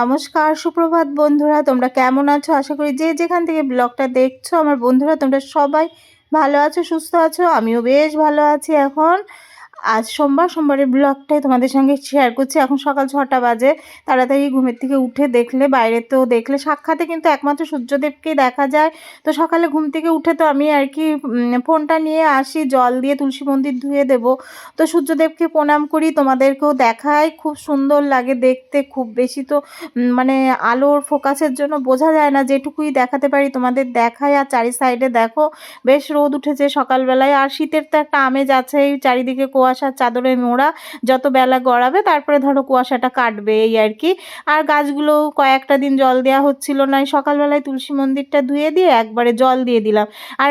নমস্কার, সুপ্রভাত বন্ধুরা। তোমরা কেমন আছো? আশা করি যে যেখান থেকে ব্লগটা দেখছো আমার বন্ধুরা তোমরা সবাই ভালো আছো, সুস্থ আছো। আমিও বেশ ভালো আছি এখন। আজ সোমবারের ব্লগটাই তোমাদের সঙ্গে শেয়ার করছি। এখন সকাল ৬টা বাজে। তাড়াতাড়ি ঘুমের থেকে উঠে দেখলে বাইরে তো দেখলে সাক্ষাতে কিন্তু একমাত্র সূর্যদেবকেই দেখা যায়। তো সকালে ঘুম থেকে উঠে তো আমি আর কি ফোনটা নিয়ে আসি, জল দিয়ে তুলসী মন্দির ধুয়ে দেবো। তো সূর্যদেবকে প্রণাম করি, তোমাদেরকেও দেখাই। খুব সুন্দর লাগে দেখতে। খুব বেশি তো মানে আলোর ফোকাসের জন্য বোঝা যায় না, যেটুকুই দেখাতে পারি তোমাদের দেখাই। আর চারি সাইডে দেখো বেশ রোদ উঠেছে সকালবেলায়। আর শীতের তো একটা আমেজ আছেই, চারিদিকে কুয়াশার চাদরে মোড়া। যত বেলা গড়াবে তারপরে ধরো কুয়াশাটা কাটবে, এই আর কি। আর গাছগুলো কয়েকটা দিন জল দেওয়া হচ্ছিল না। সকালবেলায় তুলসী মন্দিরটা ধুয়ে দিয়ে একবারে জল দিয়ে দিলাম। আর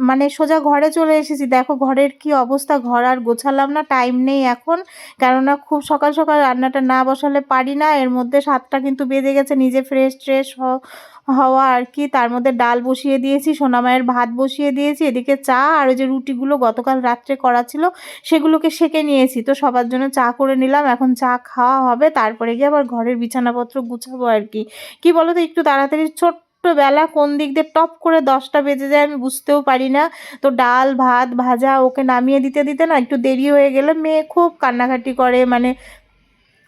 মানে সোজা ঘরে চলে এসেছি। দেখো ঘরের কি অবস্থা, ঘর আর গোছালাম না, টাইম নেই এখন। কেননা খুব সকাল সকাল রান্নাটা না বসালে পারি না। এর মধ্যে 7টা কিন্তু বেজে গেছে, নিজে ফ্রেশ ট্রেশ হওয়া আর কি। তার মধ্যে ডাল বসিয়ে দিয়েছি, সোনামায়ের ভাত বসিয়ে দিয়েছি, এদিকে চা। আর ওই যে রুটিগুলো গতকাল রাত্রে করা ছিল সেগুলোকে সেঁকে নিয়েছি, তো সবার জন্য চা করে নিলাম। এখন চা খাওয়া হবে, তারপরে গিয়ে আবার ঘরের বিছানাপত্র গুছাবো আর কি। কি বলো তো, একটু তাড়াতাড়ি ছোট্টবেলা কোন দিক দিয়ে টপ করে 10টা বেজে যায় আমি বুঝতেও পারি না। তো ডাল ভাত ভাজা ওকে নামিয়ে দিতে দিতে না একটু দেরি হয়ে গেলে মেয়ে খুব কান্নাকাটি করে। মানে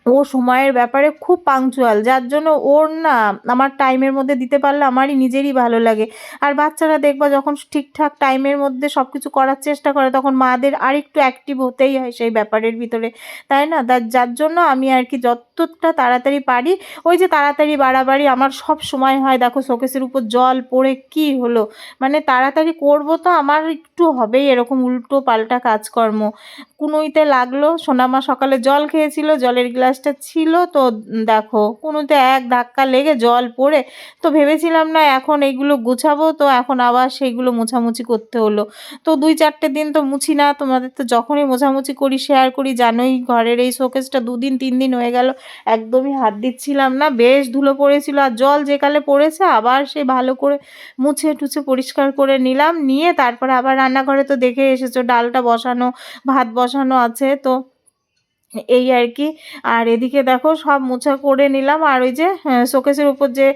ও সময়ের ব্যাপারে খুব পাংচুয়াল, যার জন্য ওর না আমার টাইমের মধ্যে দিতে পারলে আমারই নিজেরই ভালো লাগে। আর বাচ্চারা দেখবা যখন ঠিকঠাক টাইমের মধ্যে সব কিছু করার চেষ্টা করে তখন মাদের আরেকটু অ্যাক্টিভ হতেই হয় সেই ব্যাপারের ভিতরে, তাই না? যার জন্য আমি আর কি যতটা তাড়াতাড়ি পারি, ওই যে তাড়াতাড়ি বাড়াবাড়ি আমার সব সময় হয়। দেখো শোকেসের উপর জল পড়ে কি হলো, মানে তাড়াতাড়ি করব তো আমার একটু হবেই এরকম উল্টো পাল্টা কাজকর্ম। কুনুইতে লাগলো, সোনামা সকালে জল খেয়েছিল, জলের গ্লাসটা ছিল তো দেখো কুনুতে এক ধাক্কা লেগে জল পড়ে। তো ভেবেছিলাম না এখন এইগুলো গুছাবো, তো এখন আবার সেইগুলো মোছামুছি করতে হলো। তো 2-4টে দিন তো মুছি না, তোমাদের তো যখনই মোছামুছি করি শেয়ার করি জানোই। ঘরের এই শোকেসটা 2-3 দিন হয়ে গেল একদমই হাত দিচ্ছিলাম না, বেশ ধুলো পড়েছিল। আর জল যেকালে পড়েছে আবার সে ভালো করে মুছে টুছে পরিষ্কার করে নিলাম, নিয়ে তারপরে আবার রান্নাঘরে তো দেখে এসেছো ডালটা বসানো, ভাত বসানো আছে তো এই আর কি। আর এদিকে দেখো সব মোছা করে নিলাম। আর ওই যে শোকেসের উপর যে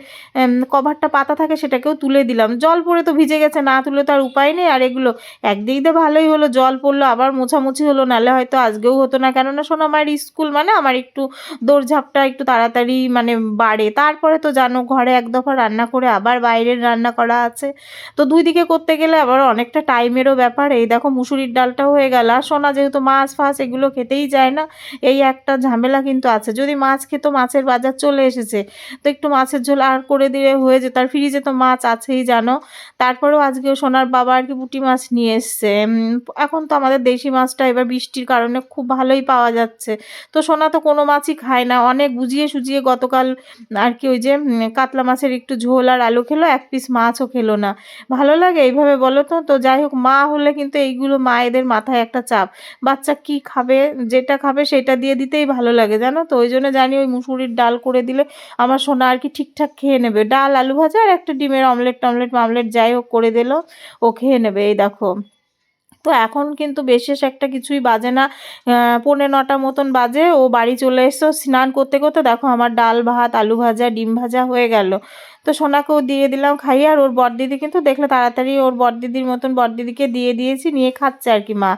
কভারটা পাতা থাকে সেটাকেও তুলে দিলাম। জল পড়ে তো ভিজে গেছে, না তুলে তো আর উপায় নেই। আর এগুলো একদিক দিয়ে ভালোই হলো, জল পড়লো আবার মোছামুছি হলো, নাহলে হয়তো আজকেও হতো না। কেননা শোনো আমার স্কুল মানে আমার একটু দৌড়ঝাঁপটা একটু তাড়াতাড়ি মানে বাড়ে। তারপরে তো জানো ঘরে এক দফা রান্না করে আবার বাইরের রান্না করা আছে, তো দুই দিকে করতে গেলে আবার অনেকটা টাইমেরও ব্যাপার। এই দেখো মুসুরির ডালটাও হয়ে গেল। আর সোনা যেহেতু মাছ ফাছ এগুলো খেতেই চায় না, এই একটা ঝামেলা কিন্তু আছে। যদি মাছ খেত, মাছের বাজার চলে এসেছে, তো একটু মাছের ঝোল আর করে দিলে হয়ে যেত। আর ফ্রিজে তো মাছ আছেই জানো। তারপরেও আজকেও সোনার বাবা আর কি পুঁটি মাছ নিয়ে এসছে। এখন তো আমাদের দেশি মাছটা এবার বৃষ্টির কারণে খুব ভালোই পাওয়া যাচ্ছে। তো সোনা তো কোনো মাছই খায় না, অনেক বুঝিয়ে সুজিয়ে গতকাল আর কি ওই যে কাতলা মাছের একটু ঝোল আর আলু খেলো, এক পিস মাছও খেলো না। ভালো লাগে এইভাবে বলো তো? তো যাই হোক, মা হলে কিন্তু এইগুলো মায়েদের মাথায় একটা চাপ, বাচ্চা কি খাবে, যেটা খাবে সেটা দিয়ে দিতেই ভালো লাগে জানো তো। ওই জন্য জানি ওই মুসুরির ডাল করে দিলে আমার সোনা আর কি ঠিকঠাক খেয়ে নেবে। ডাল আলু ভাজা আর একটা ডিমের অমলেট টমলেট মামলেট যাই হোক করে দিল, ও খেয়ে নেবে। এই দেখো তো এখন কিন্তু বিশেষ একটা কিছুই বাজে না, 9:45 মতন বাজে। ও বাড়ি চলে এসছো স্নান করতে করতে, দেখো আমার ডাল ভাত আলু ভাজা ডিম ভাজা হয়ে গেল। তো সোনাকেও দিয়ে দিলাম খাইয়ে। আর ওর বড়দিদি কিন্তু দেখলে তাড়াতাড়ি ওর বড়দিদির মতন বড়দিদিকে দিয়ে দিয়েছি, নিয়ে খাচ্ছে আর কি মা।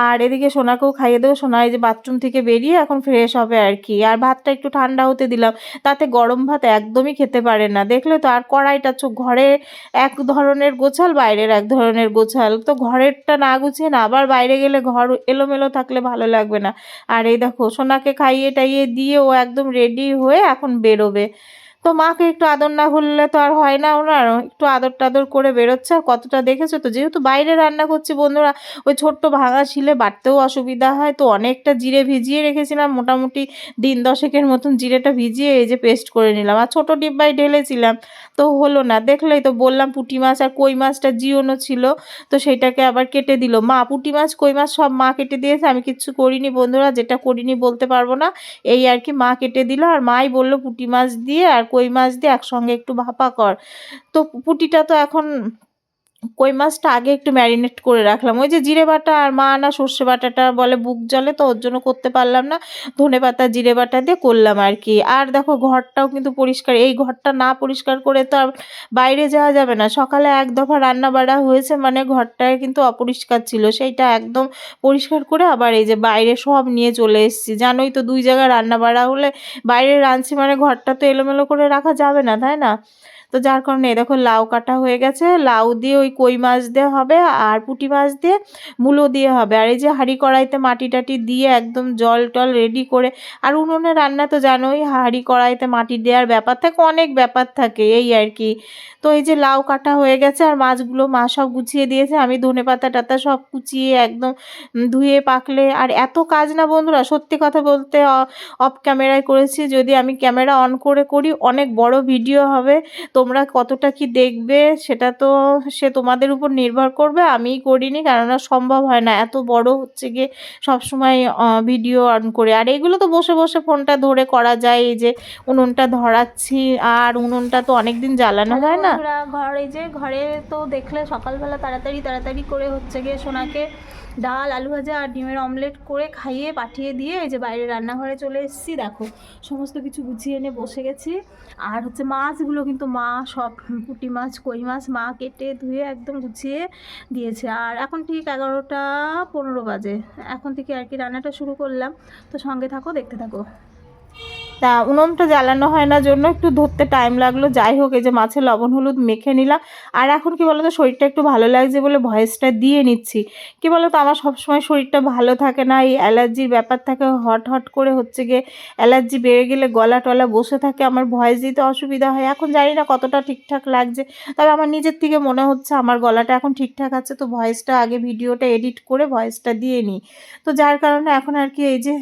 আর এদিকে সোনাকেও খাইয়ে দেবো। সোনা এই যে বাথরুম থেকে বেরিয়ে এখন ফ্রেশ হবে আর কি। আর ভাতটা একটু ঠান্ডা হতে দিলাম, তাতে গরম ভাত একদমই খেতে পারে না দেখলে তো। আর কড়াইটা ঘরে এক ধরনের গোছাল, বাইরের এক ধরনের গোছাল। তো ঘরেরটা না গুছিয়ে না আবার বাইরে গেলে ঘর এলোমেলো থাকলে ভালো লাগবে না। আর এই দেখো সোনাকে খাইয়ে টাইয়ে দিয়ে ও একদম রেডি হয়ে এখন বেরোবে। তো মাকে একটু আদর না করলে তো আর হয় না, ওনার একটু আদর টাদর করে বেরোচ্ছে। আর কতটা দেখেছো তো, যেহেতু বাইরে রান্না করছি বন্ধুরা, ওই ছোট্ট ভাঙা শিলে বাটতেও অসুবিধা হয়। তো অনেকটা জিরে ভিজিয়ে রেখেছিলাম, মোটামুটি দিন 10-এর মতন জিরেটা ভিজিয়ে এই যে পেস্ট করে নিলাম। আর ছোটো ডিব্বায় ঢেলেছিলাম, তো হলো না। দেখলেই তো বললাম পুঁটি মাছ আর কই মাছটা জিওনো ছিল, তো সেইটাকে আবার কেটে দিল মা। পুঁটি মাছ কই মাছ সব মা কেটে দিয়েছে, আমি কিচ্ছু করিনি বন্ধুরা, যেটা করিনি বলতে পারবো না। এই আর কি মা কেটে দিল। আর মাই বলল পুঁটি মাছ দিয়ে আর কই মাছ দিয়ে একসঙ্গে একটু ভাপা কর। তো পুঁটিটা তো এখন কই মাছটা আগে একটু ম্যারিনেট করে রাখলাম। ওই যে জিরে বাটা আর মা না সর্ষে বাটাটা বলে বুক জ্বলে, তো ওর জন্য করতে পারলাম না। ধনেপাতা জিরে বাটা দিয়ে করলাম আর কি। আর দেখো ঘরটাও কিন্তু পরিষ্কার, এই ঘরটা না পরিষ্কার করে তো আর বাইরে যাওয়া যাবে না। সকালে এক দফা রান্না বাড়া হয়েছে মানে ঘরটায় কিন্তু অপরিষ্কার ছিল, সেইটা একদম পরিষ্কার করে আবার এই যে বাইরে সব নিয়ে চলে এসেছি। জানোই তো 2 জায়গায় রান্না বাড়া হলে বাইরে রাঁধছি মানে ঘরটা তো এলোমেলো করে রাখা যাবে না, তাই না? তো যার কারণে এই দেখো লাউ কাটা হয়ে গেছে, লাউ দিয়ে ওই কই মাছ দিয়ে হবে আর পুঁটি মাছ দিয়ে মূলো দিয়ে হবে। আর এই যে হাঁড়ি কড়াইতে মাটি টাটি দিয়ে একদম জল টল রেডি করে, আর উনুনে রান্না তো জানোই হাঁড়ি কড়াইতে মাটি দেওয়ার ব্যাপার থাকে, অনেক ব্যাপার থাকে এই আর কি। তো এই যে লাউ কাটা হয়ে গেছে আর মাছগুলো মা সব গুছিয়ে দিয়েছে, আমি ধনেপাতা টাতা সব কুচিয়ে একদম ধুয়ে পাকলে। আর এত কাজ না বন্ধুরা, সত্যি কথা বলতে অফ ক্যামেরায় করেছি, যদি আমি ক্যামেরা অন করে করি অনেক বড় ভিডিও হবে, তোমরা কতটা কি দেখবে সেটা তো সে তোমাদের উপর নির্ভর করবে। আমিই করিনি, কেননা সম্ভব হয় না এত বড় হচ্ছে গিয়ে সবসময় ভিডিও অন করে। আর এগুলো তো বসে বসে ফোনটা ধরে করা যায়। এই যে উনুনটা ধরাচ্ছি, আর উনুনটা তো অনেক দিন জ্বালানো হয় না। ঘর এই যে ঘরে তো দেখলে সকালবেলা তাড়াতাড়ি তাড়াতাড়ি করে হচ্ছে গিয়ে সোনাকে ডাল আলু ভাজা আর ডিমের অমলেট করে খাইয়ে পাঠিয়ে দিয়ে এই যে বাইরে রান্নাঘরে চলে এসেছি। দেখো সমস্ত কিছু গুছিয়ে এনে বসে গেছি। আর হচ্ছে মাছগুলো কিন্তু মা সব পুঁটি মাছ কই মাছ মা কেটে ধুয়ে একদম গুছিয়ে দিয়েছে। আর এখন ঠিক 11টা 15 বাজে, এখন থেকে আর কি রান্নাটা শুরু করলাম। তো সঙ্গে থাকো, দেখতে থাকো। তা উনুনটা জ্বালানো হয় না জন্য একটু ধরতে টাইম লাগলো। যাই হোক, এই যে মাছে লবণ হলুদ মেখে নিলাম। আর এখন কি বলতো, শরীরটা একটু ভালো লাগছে বলে ভয়েসটা দিয়ে নিচ্ছি। কি বলতো, আমার সবসময় শরীরটা ভালো থাকে না, এই অ্যালার্জির ব্যাপার থাকে, হট হট করে হচ্ছে গিয়ে অ্যালার্জি বেড়ে গেলে গলা টলা বসে থাকে, আমার ভয়েস দিতে অসুবিধা হয়। এখন জানি না কতটা ঠিকঠাক লাগছে, তবে আমার নিজের থেকে মনে হচ্ছে আমার গলাটা এখন ঠিকঠাক আছে। তো ভয়েসটা আগে ভিডিওটা এডিট করে ভয়েসটা দিয়ে নিই। তো যার কারণে এখন আর কি এই যে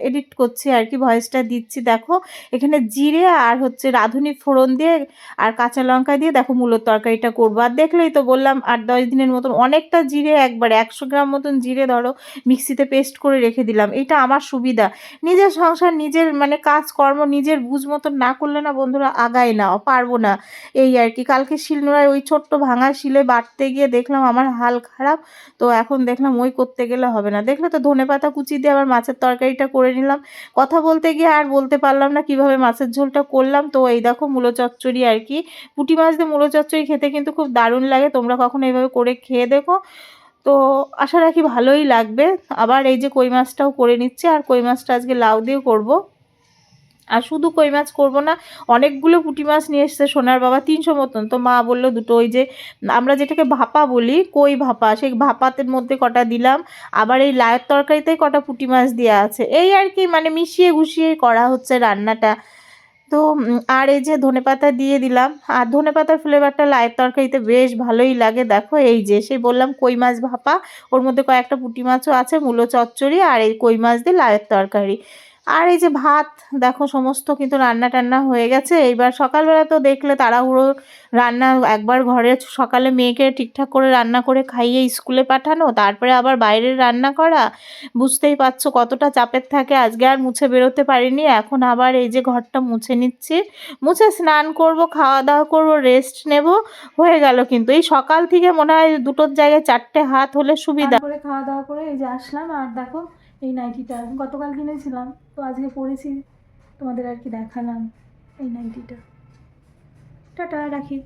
এডিট করছি আর কি, ভয়েসটা দিচ্ছি। দেখো এখানে জিরে আর হচ্ছে রাঁধুনি ফোড়ন দিয়ে আর কাঁচা লঙ্কা দিয়ে দেখো মূলোর তরকারিটা করবো। আর দেখলেই তো বললাম 8-10 দিনের মতন অনেকটা জিরে, একবারে 100 গ্রাম মতন জিরে ধরো মিক্সিতে পেস্ট করে রেখে দিলাম। এটা আমার সুবিধা, নিজের সংসার নিজের মানে কাজকর্ম নিজের বুঝ মতন না করলে না বন্ধুরা আগায় না, পারবো না এই আর কি। কালকে শিলনোড়ায় ওই ছোট্ট ভাঙা শিলে বাটতে গিয়ে দেখলাম আমার হাল খারাপ। তো এখন দেখলাম ওই করতে গেলে হবে না। দেখলে তো ধনেপাতা কুচি দিয়ে আবার মাছের তরকারিটা করে নিলাম। কথা বলতে গিয়ে আর বলতে পারলাম না কিভাবে মাছের ঝোলটা করলাম। তো এই দেখো মূলো চচ্চড়ি আর কি, পুঁটি মাছ দিয়ে মূলো চচ্চড়ি খেতে কিন্তু খুব দারুণ লাগে। তোমরা কখনো এইভাবে করে খেয়ে দেখো, তো আশা রাখি ভালোই লাগবে। আবার এই যে কই মাছটাও করে নিচ্ছি, আর কই মাছটা আজকে লাউ দিয়ে করব। আর শুধু কই মাছ করবো না, অনেকগুলো পুঁটি মাছ নিয়ে এসছে সোনার বাবা, 300 মতন। তো মা বললো দুটো ওই যে আমরা যেটাকে ভাপা বলি, কই ভাপা, সেই ভাপাতের মধ্যে কটা দিলাম। আবার এই লাউয়ের তরকারিতে কটা পুঁটি মাছ দেওয়া আছে, এই আর কি, মানে মিশিয়ে গুছিয়ে করা হচ্ছে রান্নাটা। তো আর এই যে ধনেপাতা দিয়ে দিলাম, আর ধনেপাতার ফ্লেভারটা লাউয়ের তরকারিতে বেশ ভালোই লাগে। দেখো এই যে সেই বললাম কই মাছ ভাপা, ওর মধ্যে কয়েকটা পুঁটি মাছও আছে, মূলো চচ্চড়ি আর এই কই মাছ দিয়ে লাউয়ের তরকারি। আর এই যে ভাত, দেখো সমস্ত কিন্তু রান্না টান্না হয়ে গেছে। এইবার সকালবেলা তো দেখলে তাড়াহুড়ো রান্না, একবার ঘরে সকালে মেয়েকে ঠিকঠাক করে রান্না করে খাইয়ে স্কুলে পাঠানো, তারপরে আবার বাইরের রান্না করা, বুঝতেই পারছো কতটা চাপের থাকে। আজকে আর মুছে বেরোতে পারিনি, এখন আবার এই যে ঘরটা মুছে নিচ্ছি, মুছে স্নান করব, খাওয়া দাওয়া করব, রেস্ট নেব, হয়ে গেল। কিন্তু এই সকাল থেকে মনে হয় দুটোর জায়গায় 4টে হাত হলে সুবিধা করে। খাওয়া দাওয়া করে এই যে আসলাম, আর দেখো এই নাইটিটা গতকাল কিনেছিলাম, তো আজকে পরেছি, তোমাদের আর কি দেখালাম এই নাইটিটা। টাটা, রাখি।